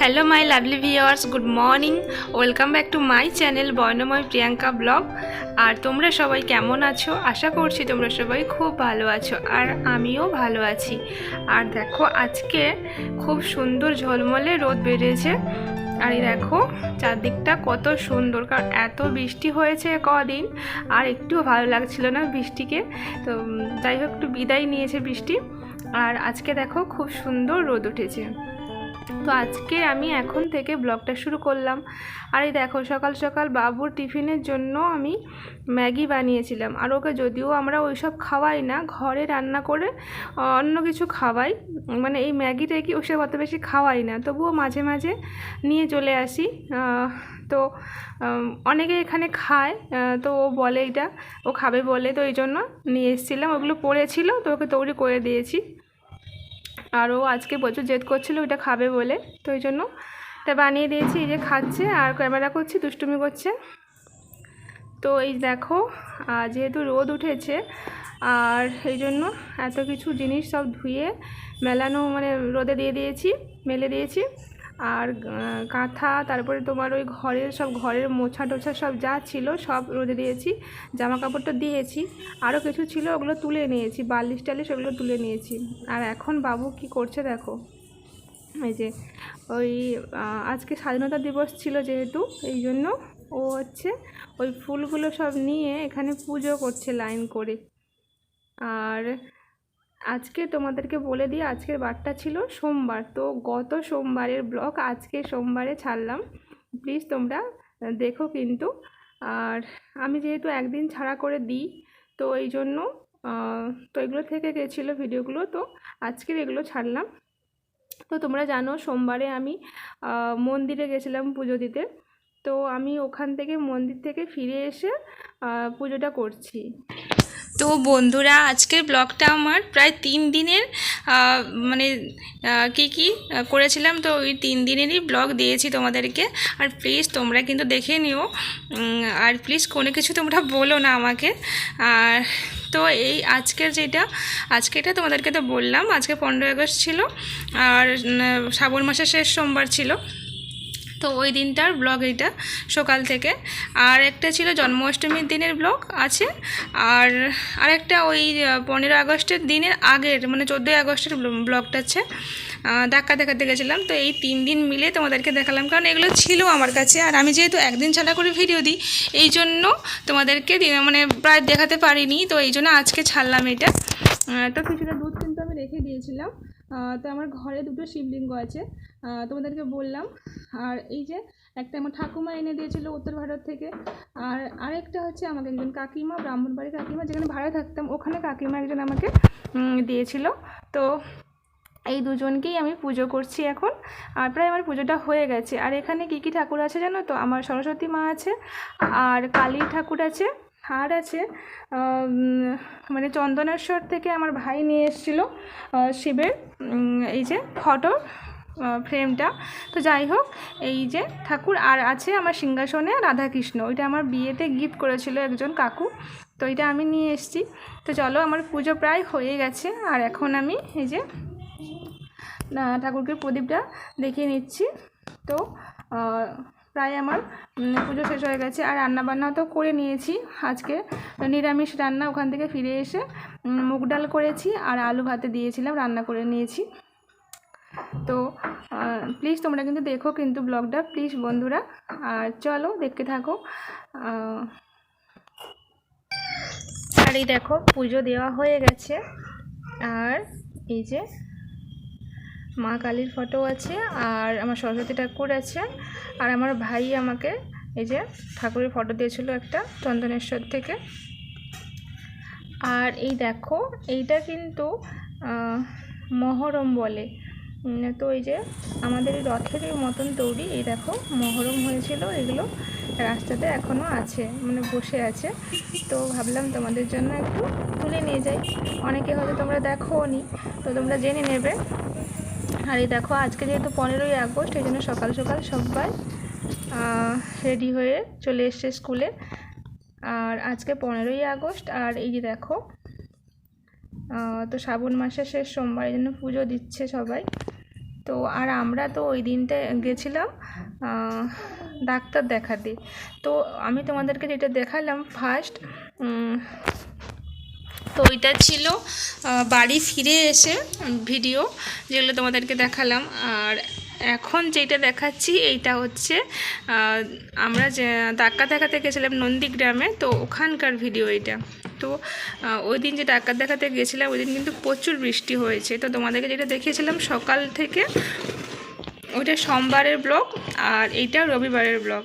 Hello my lovely viewers, good morning. Welcome back to my channel Bornomoy Priyanka blog. আর তোমরা সবাই কেমন আছো? আশা করছি তোমরা সবাই খুব ভালো আছো, আর আমিও ভালো আছি। আর দেখো, আজকে খুব সুন্দর ঝলমলে রোদ বেরিয়েছে। আর এই দেখো চারদিকটা কত সুন্দর, কারণ এত বৃষ্টি হয়েছে কদিন, আর একটুও ভালো লাগছিল না বৃষ্টিকে। তো যাই হোক, একটু বিদায় নিয়েছে বৃষ্টি। আর আজকে দেখো খুব সুন্দর রোদ উঠেছে। তো আজকে আমি এখন থেকে ব্লগটা শুরু করলাম। আর এই দেখো, সকাল সকাল বাবুর টিফিনের জন্য আমি ম্যাগি বানিয়েছিলাম। আর ওকে যদিও আমরা ওইসব খাওয়াই না, ঘরে রান্না করে অন্য কিছু খাওয়াই, মানে এই ম্যাগি ট্যাগি ওসব অত বেশি খাওয়াই না, তবুও মাঝে মাঝে নিয়ে চলে আসি। তো অনেকে এখানে খায়, তো ও বলে এটা ও খাবে বলে, তো এই জন্য নিয়ে এসেছিলাম। ওগুলো পড়েছিল, তো ওকে তৈরি করে দিয়েছি। আর ও আজকে প্রচুর জেদ করছিল ওইটা খাবে বলে, তো ওই জন্য এটা বানিয়ে দিয়েছি। এই যে খাচ্ছে আর ক্যামেরা করছি, দুষ্টুমি করছে। তো এই দেখো, যেহেতু রোদ উঠেছে আর এই জন্য এত কিছু জিনিস সব ধুয়ে মেলানো, মানে রোদে দিয়ে দিয়েছি, মেলে দিয়েছি। আর কাঁথা, তারপরে তোমার ওই ঘরের মোছা টোছা সব যা ছিল সব রোদে দিয়েছি। জামা কাপড়টা দিয়েছি, আরও কিছু ছিল ওগুলো তুলে নিয়েছি, বালিশ টালিশ ওগুলো তুলে নিয়েছি। আর এখন বাবু কি করছে দেখো, এই যে ওই আজকে স্বাধীনতা দিবস ছিল যেহেতু, এই জন্য ও হচ্ছে ওই ফুলগুলো সব নিয়ে এখানে পুজো করছে লাইন করে। আর আজকে তোমাদেরকে বলে দিই, আজকের বারটা ছিল সোমবার, তো গত সোমবারের ব্লগ আজকে সোমবারে ছাড়লাম, প্লিজ তোমরা দেখো কিন্তু। আর আমি যেহেতু একদিন ছাড়া করে দিই, তো এই জন্য তো এগুলো থেকে গেছিলো ভিডিওগুলো, তো আজকের এগুলো ছাড়লাম। তো তোমরা জানো সোমবারে আমি মন্দিরে গেছিলাম পুজো দিতে, তো আমি ওখান থেকে মন্দির থেকে ফিরে এসে পুজোটা করছি। তো বন্ধুরা, আজকের ব্লগটা আমার প্রায় 3 দিনের, মানে কি করেছিলাম, তো ওই 3 দিনেরই ব্লগ দিয়েছি তোমাদেরকে। আর প্লিজ তোমরা কিন্তু দেখে নিও, আর প্লিজ কোনো কিছু তোমরা বলো না আমাকে। আর তো এই আজকেটা তোমাদেরকে তো বললাম, আজকে 15 আগস্ট ছিল, আর শ্রাবণ মাসের শেষ সোমবার ছিল, তো ওই দিনটার ব্লগ এইটা সকাল থেকে। আর একটা ছিল জন্মাষ্টমীর দিনের ব্লগ আছে, আর আরেকটা ওই 15 আগস্টের দিনের আগের, মানে 14 আগস্টের ব্লগটা আছে, ধাক্কা দেখাতে গেছিলাম। তো এই 3 দিন মিলে তোমাদেরকে দেখালাম, কারণ এগুলো ছিল আমার কাছে, আর আমি যেহেতু একদিন ছাড়া করে ভিডিও দিই, এই জন্য তোমাদেরকে মানে প্রায় দেখাতে পারিনি, তো এই জন্য আজকে ছাড়লাম এটা। তো কিছুটা দুধ কিন্তু আমি রেখে দিয়েছিলাম। তো আমার ঘরে 2টো শিবলিঙ্গ আছে, তোমাদেরকে বললাম। আর এই যে একটা আমার ঠাকুমা এনে দিয়েছিল উত্তর ভারত থেকে, আর আরেকটা হচ্ছে আমাকে একজন কাকিমা, ব্রাহ্মণবাড়ি কাকিমা, যেখানে ভাড়া থাকতাম ওখানে কাকিমা একজন আমাকে দিয়েছিল। তো এই দুজনকেই আমি পুজো করছি এখন, আর প্রায় আমার পুজোটা হয়ে গেছে। আর এখানে কী ঠাকুর আছে জানো তো? আমার সরস্বতী মা আছে, আর কালী ঠাকুর আছে, আর আছে মানে চন্দনেশ্বর থেকে আমার ভাই নিয়ে এসেছিলো শিবের এই যে ফটো ফ্রেমটা। তো যাই হোক, এই যে ঠাকুর, আর আছে আমার সিংহাসনে রাধাকৃষ্ণ, ওইটা আমার বিয়েতে গিফট করেছিল একজন কাকু, তো এটা আমি নিয়ে এসেছি। তো চলো, আমার পুজো প্রায় হয়ে গেছে, আর এখন আমি এই যে ঠাকুরকে প্রদীপটা দেখিয়ে নিচ্ছি। তো প্রায় আমার পুজো শেষ হয়ে গেছে, আর রান্নাবান্নাও তো করে নিয়েছি। আজকে নিরামিষ রান্না, ওখান থেকে ফিরে এসে মুগ ডাল করেছি আর আলু ভাতে দিয়েছিলাম, রান্না করে নিয়েছি। তো প্লিজ তোমরা কিন্তু দেখো কিন্তু ব্লগটা, প্লিজ বন্ধুরা। আর চলো দেখতে থাকো। আর এই দেখো, পুজো দেওয়া হয়ে গেছে, আর এই যে মা কালীর ফটো আছে, আর আমার সরস্বতী ঠাকুর আছে, আর আমার ভাই আমাকে এই যে ঠাকুরের ফটো দিয়েছিল একটা চন্দনেশ্বর থেকে। আর এই দেখো, এইটা কিন্তু মহরম বলে, তো এই যে আমাদের এই রথের মতন তৈরি, এই দেখো মহরম হয়েছিল, এগুলো রাস্তাতে এখনও আছে, মানে বসে আছে। তো ভাবলাম তোমাদের জন্য একটু তুলে নিয়ে যাই, অনেকে হয়তো তোমরা দেখোনি, তো তোমরা জেনে নেবে। আর এই দেখো, আজকে যেহেতু 15ই আগস্ট, এই জন্য সকাল সকাল সবাই রেডি হয়ে চলে এসছে স্কুলে। আর আজকে 15ই আগস্ট, আর এই যে দেখো তো শ্রাবণ মাসের শেষ সোমবার, এই জন্য পুজো দিচ্ছে সবাই। তো আর আমরা তো ওই দিনটা গেছিলাম ডাক্তার দেখাতে। তো আমি তোমাদেরকে যেটা দেখালাম ফার্স্ট, তো ওইটা ছিল বাড়ি ফিরে এসে ভিডিও যেগুলো তোমাদেরকে দেখালাম। আর এখন যেটা দেখাচ্ছি এইটা হচ্ছে আমরা যে ডাক্তার দেখাতে গেছিলাম নন্দীগ্রামে, তো ওখানকার ভিডিও এইটা। তো ওই দিন যে ডাক্তার দেখাতে গেছিলাম ওই দিন কিন্তু প্রচুর বৃষ্টি হয়েছে। তো তোমাদেরকে যেটা দেখিয়েছিলাম সকাল থেকে, ওইটা সোমবারের ব্লগ আর এইটা রবিবারের ব্লগ।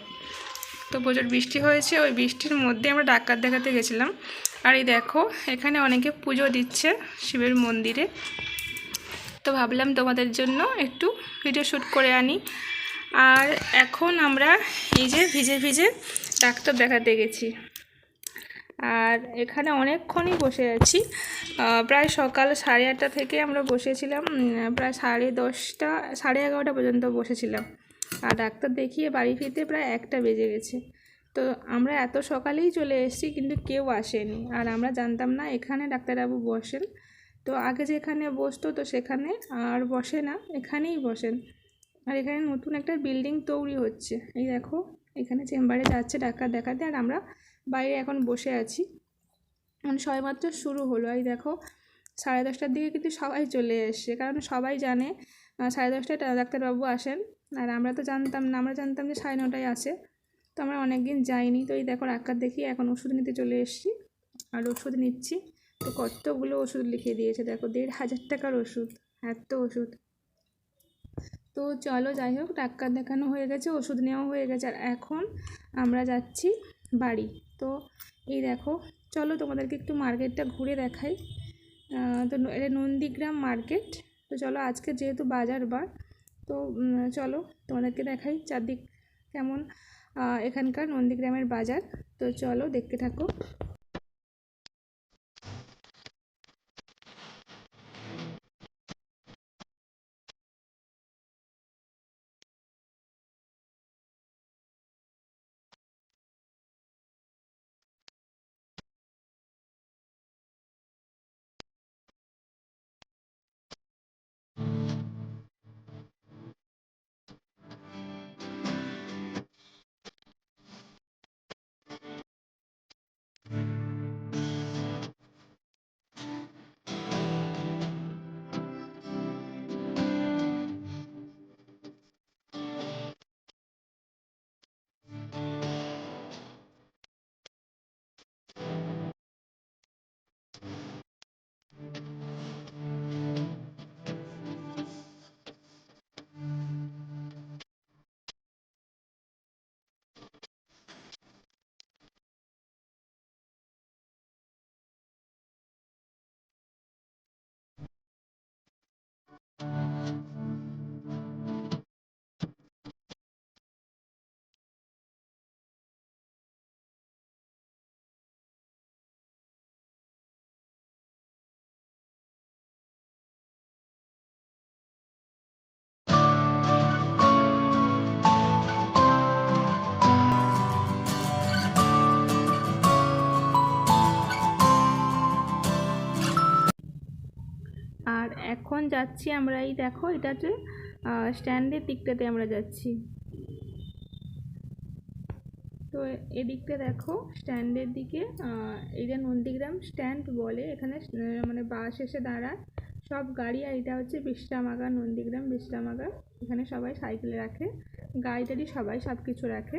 তো প্রচুর বৃষ্টি হয়েছে, ওই বৃষ্টির মধ্যে আমরা ডাক্তার দেখাতে গেছিলাম। আর এই দেখো এখানে অনেকে পুজো দিচ্ছে শিবের মন্দিরে। তো ভাবলাম তোমাদের জন্য একটু ভিডিও শ্যুট করে আনি। আর এখন আমরা এই যে ভিজে ভিজে ডাক্তার দেখাতে গেছি। আর এখানে অনেকক্ষণই বসে আছি, প্রায় সকাল 8:30 থেকে আমরা বসেছিলাম, প্রায় 10:30 11:30 পর্যন্ত বসেছিলাম। আর ডাক্তার দেখিয়ে বাড়ি ফিরতে প্রায় 1টা বেজে গেছে। তো আমরা এত সকালেই চলে এসেছি কিন্তু কেউ আসেনি। আর আমরা জানতাম না এখানে ডাক্তারবাবু বসেন। তো আগে যেখানে বসতো তো সেখানে আর বসে না, এখানেই বসেন। আর এখানে নতুন একটা বিল্ডিং তৈরি হচ্ছে। এই দেখো এখানে চেম্বারে যাচ্ছে ডাক্তার দেখাতে, আর আমরা বাইরে এখন বসে আছি। মানে সবেমাত্র শুরু হলো। এই দেখো 10:30টার দিকে কিন্তু সবাই চলে এসছে, কারণ সবাই জানে 10:30টায় ডাক্তারবাবু আসেন। আর আমরা তো জানতাম না, আমরা জানতাম যে 9:30টায় আসে। তো আমরা অনেক দিন যাইনি। তো এই দেখো ডাক্তার দেখি এখন ওষুধ নিতে চলে এসেছি, আর ওষুধ নিচ্ছি। তো কতগুলো ওষুধ লিখে দিয়েছে দেখো, 1,500 টাকার ওষুধ, এত ওষুধ। তো চলো যাই হোক, ডাক্তার দেখানো হয়ে গেছে, ওষুধ নেওয়া হয়ে গেছে, আর এখন আমরা যাচ্ছি বাড়ি। তো এই দেখো চলো তোমাদেরকে একটু মার্কেটটা ঘুরে দেখাই। তো এটা নন্দীগ্রাম মার্কেট। তো চলো আজকে যেহেতু বাজার বার, তো চলো তোমাদেরকে দেখাই চারদিক কেমন এখানকার নন্দীগ্রামের বাজার। তো চলো দেখতে থাকো। আর এখন যাচ্ছি আমরা, এই দেখো এটাতে স্ট্যান্ডের দিকটাতে আমরা যাচ্ছি। তো এদিকটা দেখো স্ট্যান্ডের দিকে, এটা নন্দীগ্রাম স্ট্যান্ড বলে। এখানে মানে বাস এসে দাঁড়ায় সব গাড়ি। আর এটা হচ্ছে বিশ্রামাগার, নন্দীগ্রাম বিশ্রামাগার। এখানে সবাই সাইকেল রাখে, গাড়ি টাড়ি সবাই সব কিছু রাখে।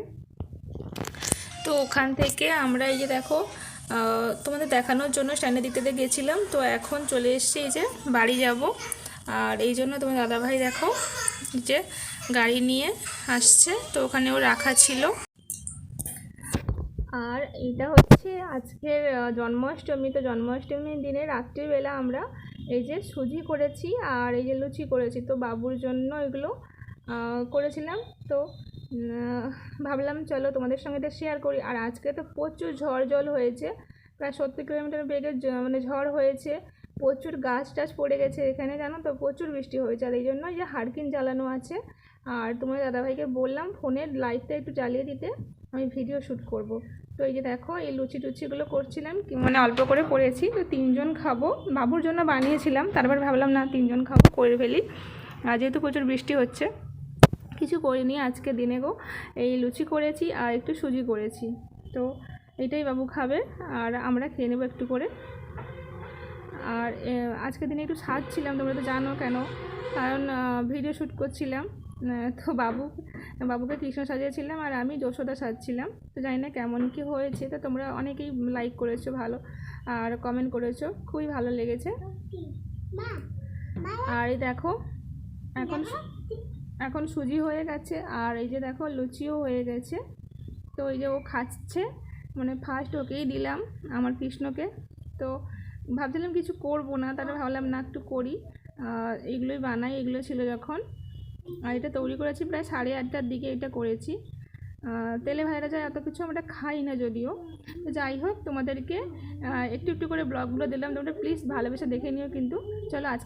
তো ওখান থেকে আমরা এই যে দেখো তোমাদের দেখানোর জন্য স্ট্যান্ডের দিকটাতে গেছিলাম। তো এখন চলে এসেছি এই যে বাড়ি যাব। আর এই জন্য তোমার দাদাভাই দেখো যে গাড়ি নিয়ে আসছে, তো ওখানে ও রাখা ছিল। আর এটা হচ্ছে আজকের জন্মাষ্টমী। তো জন্মাষ্টমীর দিনে রাত্রিবেলা আমরা এই যে সুজি করেছি আর এই যে লুচি করেছি। তো বাবুর জন্য এগুলো করেছিলাম। তো ভাবলাম চলো তোমাদের সঙ্গে এটা শেয়ার করি। আর আজকে তো প্রচুর ঝড় জল হয়েছে, প্রায় 70 কিলোমিটার বেগের মানে ঝড় হয়েছে। প্রচুর গাছ টাছ পড়ে গেছে এখানে, জানো তো প্রচুর বৃষ্টি হয়েছে। আর এই জন্য যে হারকিন জ্বালানো আছে। আর তোমার দাদাভাইকে বললাম ফোনের লাইটটা একটু জ্বালিয়ে দিতে, আমি ভিডিও শ্যুট করব। তো এই যে দেখো এই লুচি টুচিগুলো করছিলাম, মানে অল্প করে করেছি। তো 3 জন খাবো, বাবুর জন্য বানিয়েছিলাম, তারপর ভাবলাম না 3 জন খাবো করে ফেলি। আর যেহেতু প্রচুর বৃষ্টি হচ্ছে কিছু করিনি আজকে দিনে গো, এই লুচি করেছি আর একটু সুজি করেছি। তো এটাই বাবু খাবে আর আমরা খেয়ে নেবো একটু করে। আর আজকে দিনে একটু সাজছিলাম, তোমরা তো জানো কেন, কারণ ভিডিও শ্যুট করছিলাম। তো বাবুকে কৃষ্ণ সাজিয়েছিলাম আর আমি যশোদা সাজছিলাম। তো জানি না কেমন কি হয়েছে, তো তোমরা অনেকেই লাইক করেছো ভালো আর কমেন্ট করেছো, খুবই ভালো লেগেছে। আর এই দেখো এখন সুজি হয়ে গেছে আর এই যে দেখো লুচিও হয়ে গেছে। তো এই যে ও খাচ্ছে, মানে ফার্স্ট ওকেই দিলাম আমার কৃষ্ণকে। তো ভাবছিলাম কিছু করব না, তারপরে ভাবলাম না একটু করি, এগুলোই বানাই। এগুলো ছিল যখন, আর এটা তৈরি করেছি প্রায় 8:30টার দিকে এটা করেছি। তেলে ভাজা যায় এত কিছু আমরা খাই না যদিও। তো যাই হোক, তোমাদেরকে একটু একটু করে ব্লগগুলো দিলাম, তোমরা প্লিজ ভালোবেসে দেখে নিও কিন্তু। চলো আজকে